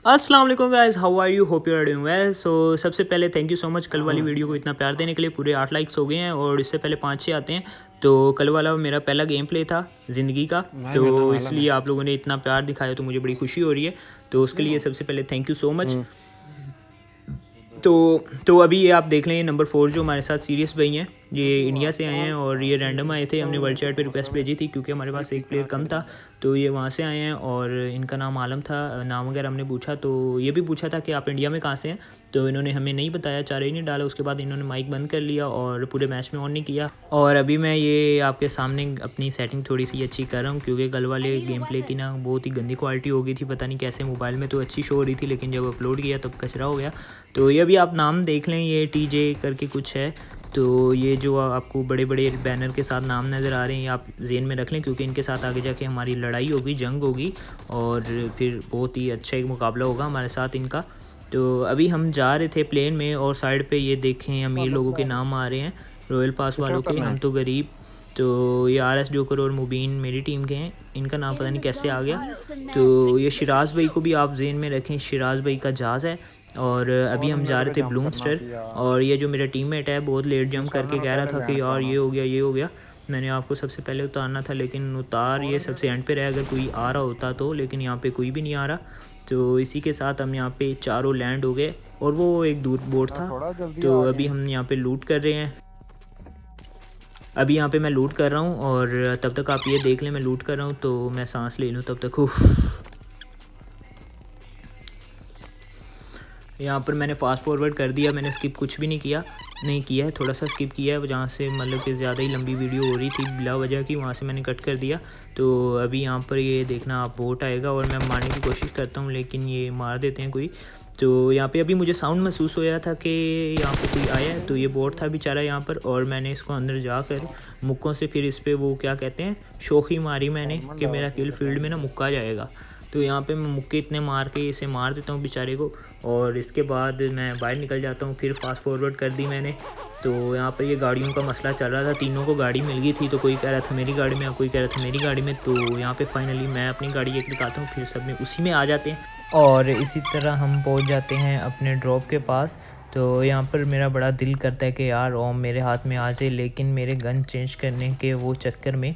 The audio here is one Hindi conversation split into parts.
अस्सलाम वालेकुम guys, how are you, hope you are doing well. So सबसे पहले थैंक यू सो मच कल वाली वीडियो को इतना प्यार देने के लिए। पूरे 8 लाइक्स हो गए हैं और इससे पहले 5-6 आते हैं। तो कल वाला मेरा पहला गेम प्ले था ज़िंदगी का, नहीं मिल रहा तो मालूम है। इसलिए आप लोगों ने इतना प्यार दिखाया तो मुझे बड़ी खुशी हो रही है। तो उसके लिए सबसे पहले थैंक यू सो मच। तो अभी ये आप देख लें, नंबर 4 जो हमारे साथ सीरियस भाई हैं, ये इंडिया से आए हैं और ये रैंडम आए थे। हमने वर्ल्ड चैट पे रिक्वेस्ट भेजी थी क्योंकि हमारे पास एक प्लेयर कम था, तो ये वहाँ से आए हैं। और इनका नाम आलम था, नाम वगैरह हमने पूछा तो ये भी पूछा था कि आप इंडिया में कहाँ से हैं, तो इन्होंने हमें नहीं बताया, चारा ही नहीं डाला। उसके बाद इन्होंने माइक बंद कर लिया और पूरे मैच में ऑन नहीं किया। और अभी मैं ये आपके सामने अपनी सेटिंग थोड़ी सी अच्छी कर रहा हूँ क्योंकि कल वाले गेम प्ले की ना बहुत ही गंदी क्वालिटी हो गई थी, पता नहीं कैसे। मोबाइल में तो अच्छी शो हो रही थी लेकिन जब अपलोड किया तब कचरा हो गया। तो ये भी आप नाम देख लें, ये TJ करके कुछ है। तो ये जो आपको बड़े बड़े बैनर के साथ नाम नज़र आ रहे हैं, ये आप ज़हन में रख लें क्योंकि इनके साथ आगे जाके हमारी लड़ाई होगी, जंग होगी और फिर बहुत ही अच्छा एक मुकाबला होगा हमारे साथ इनका। तो अभी हम जा रहे थे प्लेन में और साइड पे ये देखें अमीर लोगों के नाम आ रहे हैं, रॉयल पास वालों के, हम तो गरीब। तो ये RS जोकर और मुबीन मेरी टीम के हैं, इनका नाम पता नहीं कैसे आ गया। तो ये शिराज भाई को भी आप ज़हन में रखें, शिराज भाई का जहाज़ है। और अभी हम जा रहे थे ब्लूमस्टर और ये जो मेरा टीममेट है बहुत लेट जंप करके कह रहा था कि यार ये हो गया ये हो गया। मैंने आपको सबसे पहले उतारना था लेकिन उतार ये सबसे एंड पे रहा, अगर कोई आ रहा होता तो, लेकिन यहाँ पे कोई भी नहीं आ रहा। तो इसी के साथ हम यहाँ पे चारों लैंड हो गए और वो एक दूर बोट था। तो अभी हम यहाँ पे लूट कर रहे हैं, अभी यहाँ पे मैं लूट कर रहा हूँ और तब तक आप ये देख लें मैं लूट कर रहा हूँ तो मैं सांस ले लूँ तब तक। उफ, यहाँ पर मैंने फ़ास्ट फॉरवर्ड कर दिया, मैंने स्किप कुछ भी नहीं किया, नहीं किया है, थोड़ा सा स्किप किया है जहाँ से मतलब कि ज़्यादा ही लंबी वीडियो हो रही थी बिला वजह की, वहाँ से मैंने कट कर दिया। तो अभी यहाँ पर ये देखना आप बोट आएगा और मैं मारने की कोशिश करता हूँ लेकिन ये मार देते हैं कोई। तो यहाँ पे अभी मुझे साउंड महसूस हो रहा था कि यहाँ पे कोई आया है, तो ये बोट था बेचारा यहाँ पर। और मैंने इसको अंदर जाकर मुक्कों से फिर इस पर वो क्या कहते हैं शोखी मारी मैंने कि मेरा किल फील्ड में ना मुक्का जाएगा। तो यहाँ पे मैं मुक्के इतने मार के इसे मार देता हूँ बेचारे को और इसके बाद मैं बाहर निकल जाता हूँ। फिर फास्ट फॉरवर्ड कर दी मैंने। तो यहाँ पर ये गाड़ियों का मसला चल रहा था, तीनों को गाड़ी मिल गई थी, तो कोई कह रहा था मेरी गाड़ी में, कोई कह रहा था मेरी गाड़ी में। तो यहाँ पे फाइनली मैं अपनी गाड़ी एक दिखाता हूँ, फिर सब में उसी में आ जाते हैं और इसी तरह हम पहुँच जाते हैं अपने ड्रॉप के पास। तो यहाँ पर मेरा बड़ा दिल करता है कि यार ओम मेरे हाथ में आ जाए, लेकिन मेरे गन चेंज करने के वो चक्कर में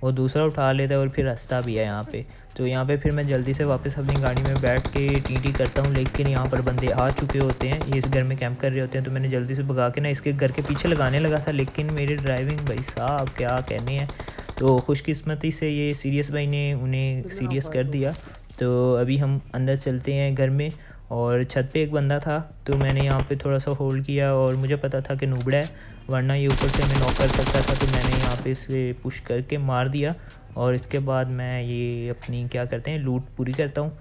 वो दूसरा उठा लेता है और फिर हंसता भी है यहाँ पे। तो यहाँ पे फिर मैं जल्दी से वापस अपनी गाड़ी में बैठ के टी करता हूँ, लेकिन यहाँ पर बंदे आ चुके होते हैं, ये इस घर में कैंप कर रहे होते हैं। तो मैंने जल्दी से भगा के ना इसके घर के पीछे लगाने लगा था, लेकिन मेरी ड्राइविंग भाई साहब क्या कहने हैं। तो खुशकिस्मती से ये सीरियस भाई ने उन्हें सीरियस कर दिया। तो अभी हम अंदर चलते हैं घर में और छत पे एक बंदा था, तो मैंने यहाँ पे थोड़ा सा होल्ड किया और मुझे पता था कि नूबड़ा है, वरना ये ऊपर से हमें नॉक कर सकता था। तो मैंने यहाँ पे इसे पुश करके मार दिया और इसके बाद मैं ये अपनी क्या करते हैं लूट पूरी करता हूँ।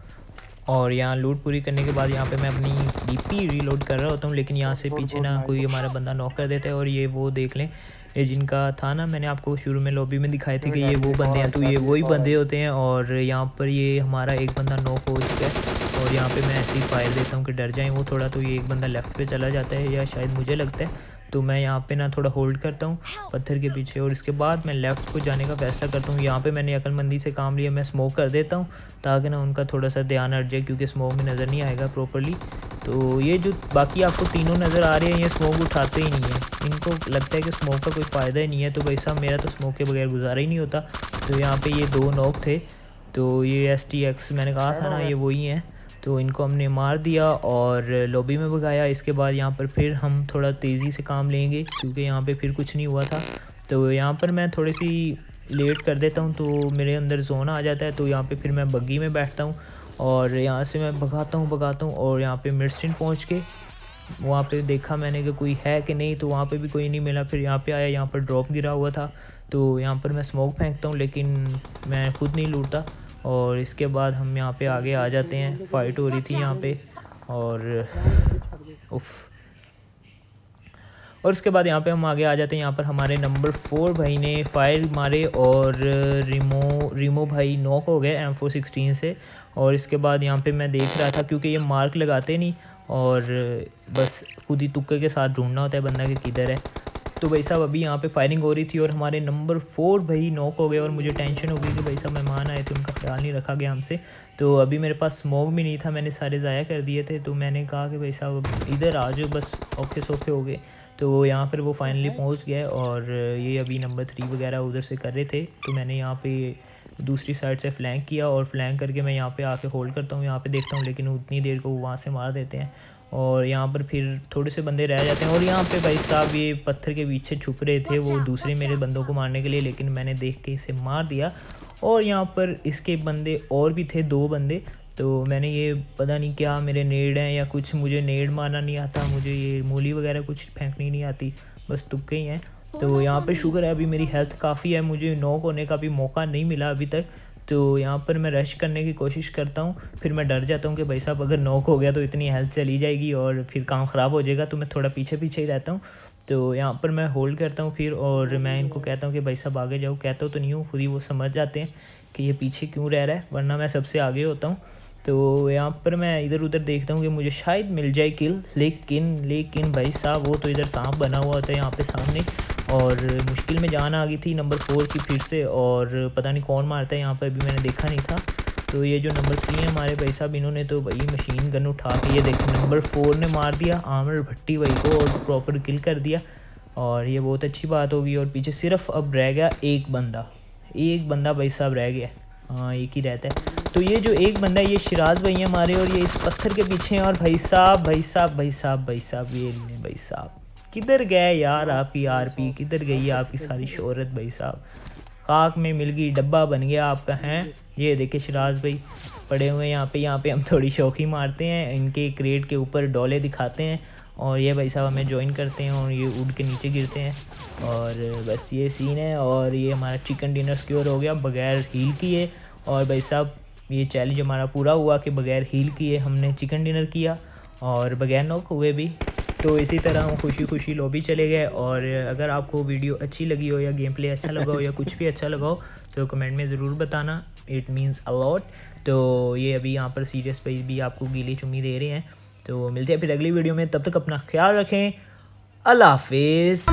और यहाँ लूट पूरी करने के बाद यहाँ पे मैं अपनी DP रीलोड कर रहा होता हूँ, लेकिन यहाँ से पीछे ना कोई हमारा बंदा नॉक कर देता है। और ये वो देख लें, ये जिनका था ना, मैंने आपको शुरू में लॉबी में दिखाए थे कि ये वो बंदे हैं, तो ये वही बंदे होते हैं। और यहाँ पर ये हमारा एक बंदा नॉक हो चुका है और यहाँ पे मैं ऐसे ही फायर देता हूँ कि डर जाएँ वो थोड़ा। तो ये एक बंदा लेफ़्ट पे चला जाता है या शायद मुझे लगता है, तो मैं यहाँ पे ना थोड़ा होल्ड करता हूँ पत्थर के पीछे और इसके बाद मैं लेफ़्ट को जाने का फ़ैसला करता हूँ। यहाँ पे मैंने अक्लमंदी से काम लिया, मैं स्मोक कर देता हूँ ताकि ना उनका थोड़ा सा ध्यान हट जाए क्योंकि स्मोक में नज़र नहीं आएगा प्रॉपर्ली। तो ये जो बाकी आपको तीनों नज़र आ रहे हैं ये स्मोक उठाते ही नहीं है, इनको लगता है कि स्मोक का कोई फ़ायदा ही नहीं है। तो भाई साहब मेरा तो स्मोक के बगैर गुजारा ही नहीं होता। तो यहाँ पर ये 2 नॉक थे, तो ये STX मैंने कहा था ना ये वही हैं। तो इनको हमने मार दिया और लॉबी में भगाया। इसके बाद यहाँ पर फिर हम थोड़ा तेज़ी से काम लेंगे क्योंकि यहाँ पे फिर कुछ नहीं हुआ था। तो यहाँ पर मैं थोड़ी सी लेट कर देता हूँ तो मेरे अंदर जोन आ जाता है। तो यहाँ पे फिर मैं बग्गी में बैठता हूँ और यहाँ से मैं भगाता हूँ और यहाँ पे मिडस्ट्रीट पहुँच के वहाँ पे देखा मैंने कि कोई है कि नहीं, तो वहाँ पे भी कोई नहीं मिला। फिर यहाँ पे आया, यहाँ पर ड्रॉप गिरा हुआ था, तो यहाँ पर मैं स्मोक फेंकता हूँ लेकिन मैं खुद नहीं लूटता। और इसके बाद हम यहाँ पे आगे आ जाते हैं, फ़ाइट हो रही थी यहाँ पे और उफ़। और उसके बाद यहाँ पे हम आगे आ जाते हैं, यहाँ पर हमारे नंबर 4 भाई ने फायर मारे और रीमो भाई नॉक हो गए M416 से। और इसके बाद यहाँ पे मैं देख रहा था क्योंकि ये मार्क लगाते नहीं और बस खुद ही तुक्के के साथ ढूंढना होता है बंदा कि किधर है। तो भाई साहब अभी यहाँ पे फायरिंग हो रही थी और हमारे नंबर 4 भाई नॉक हो गए और मुझे टेंशन हो गई कि भाई साहब मेहमान आए थे, उनका ख्याल नहीं रखा गया हमसे। तो अभी मेरे पास स्मोक भी नहीं था, मैंने सारे ज़ाया कर दिए थे। तो मैंने कहा कि भाई साहब इधर आ जाओ, बस औखे सौखे हो गए। तो यहाँ पर वो फाइनली पहुँच गए और ये अभी नंबर 3 वगैरह उधर से कर रहे थे। तो मैंने यहाँ पे दूसरी साइड से फ्लैंक किया और फ्लैंक करके मैं यहाँ पे आके होल्ड करता हूँ, यहाँ पे देखता हूँ, लेकिन उतनी देर को वहाँ से मार देते हैं और यहाँ पर फिर थोड़े से बंदे रह जाते हैं। और यहाँ पे भाई साहब ये पत्थर के पीछे छुप रहे थे वो दूसरे मेरे बंदों को मारने के लिए, लेकिन मैंने देख के इसे मार दिया। और यहाँ पर इसके बंदे और भी थे, 2 बंदे। तो मैंने ये पता नहीं क्या मेरे नेड हैं या कुछ, मुझे नेड मारना नहीं आता, मुझे ये मूली वगैरह कुछ फेंकनी नहीं आती, बस तुक्के ही हैं। तो यहाँ पे शुक्र है अभी मेरी हेल्थ काफ़ी है, मुझे नॉक होने का भी मौका नहीं मिला अभी तक। तो यहाँ पर मैं रश करने की कोशिश करता हूँ, फिर मैं डर जाता हूँ कि भाई साहब अगर नॉक हो गया तो इतनी हेल्थ चली जाएगी और फिर काम ख़राब हो जाएगा, तो मैं थोड़ा पीछे पीछे ही रहता हूँ। तो यहाँ पर मैं होल्ड करता हूँ फिर, और मैं इनको कहता हूँ कि भाई साहब आगे जाओ। कहता तो नहीं हूँ, खुद ही वो समझ जाते हैं कि ये पीछे क्यों रह रहा है, वरना मैं सबसे आगे होता हूँ। तो यहाँ पर मैं इधर उधर देखता हूँ कि मुझे शायद मिल जाए किल, लेकिन भाई साहब वो तो इधर सांप बना हुआ होता है यहाँ पे सामने, और मुश्किल में जान आ गई थी नंबर 4 की फिर से। और पता नहीं कौन मारता है यहाँ पर, अभी मैंने देखा नहीं था। तो ये जो नंबर 3 है हमारे भाई साहब, इन्होंने तो भाई मशीन गन उठा के ये देखें नंबर 4 ने मार दिया आमिर भट्टी भाई को और प्रॉपर किल कर दिया, और ये बहुत अच्छी बात होगी। और पीछे सिर्फ अब रह गया एक बंदा भाई साहब रह गया, हाँ एक ही रहता है। तो ये जो एक बंदा है ये शिराज भाई हैं हमारे, और ये इस पत्थर के पीछे हैं। और भाई साहब ये नहीं भाई साहब, किधर गए यार आपकी आरपी, किधर गई आपकी सारी शोहरत भाई साहब, खाक में मिल गई, डब्बा बन गया आपका। हैं ये देखे शिराज भाई पड़े हुए हैं यहाँ पे हम थोड़ी शौकी मारते हैं, इनके क्रेट के ऊपर डोले दिखाते हैं और ये भाई साहब हमें ज्वाइन करते हैं और ये उड़ के नीचे गिरते हैं। और बस ये सीन है। और ये हमारा चिकन डिनर सिक्योर हो गया बगैर हील किए। और भाई साहब ये चैलेंज हमारा पूरा हुआ कि बगैर हील किए हमने चिकन डिनर किया और बगैर नॉक हुए भी। तो इसी तरह हम खुशी खुशी लॉबी चले गए। और अगर आपको वीडियो अच्छी लगी हो या गेम प्ले अच्छा लगा हो या कुछ भी अच्छा लगा हो तो कमेंट में ज़रूर बताना, इट मीन्स अ लॉट। तो ये अभी यहाँ पर सीरियस भाई भी आपको गीली चुम्मी दे रहे हैं। तो मिलते हैं फिर अगली वीडियो में, तब तक अपना ख्याल रखें, अल्लाह हाफिज़।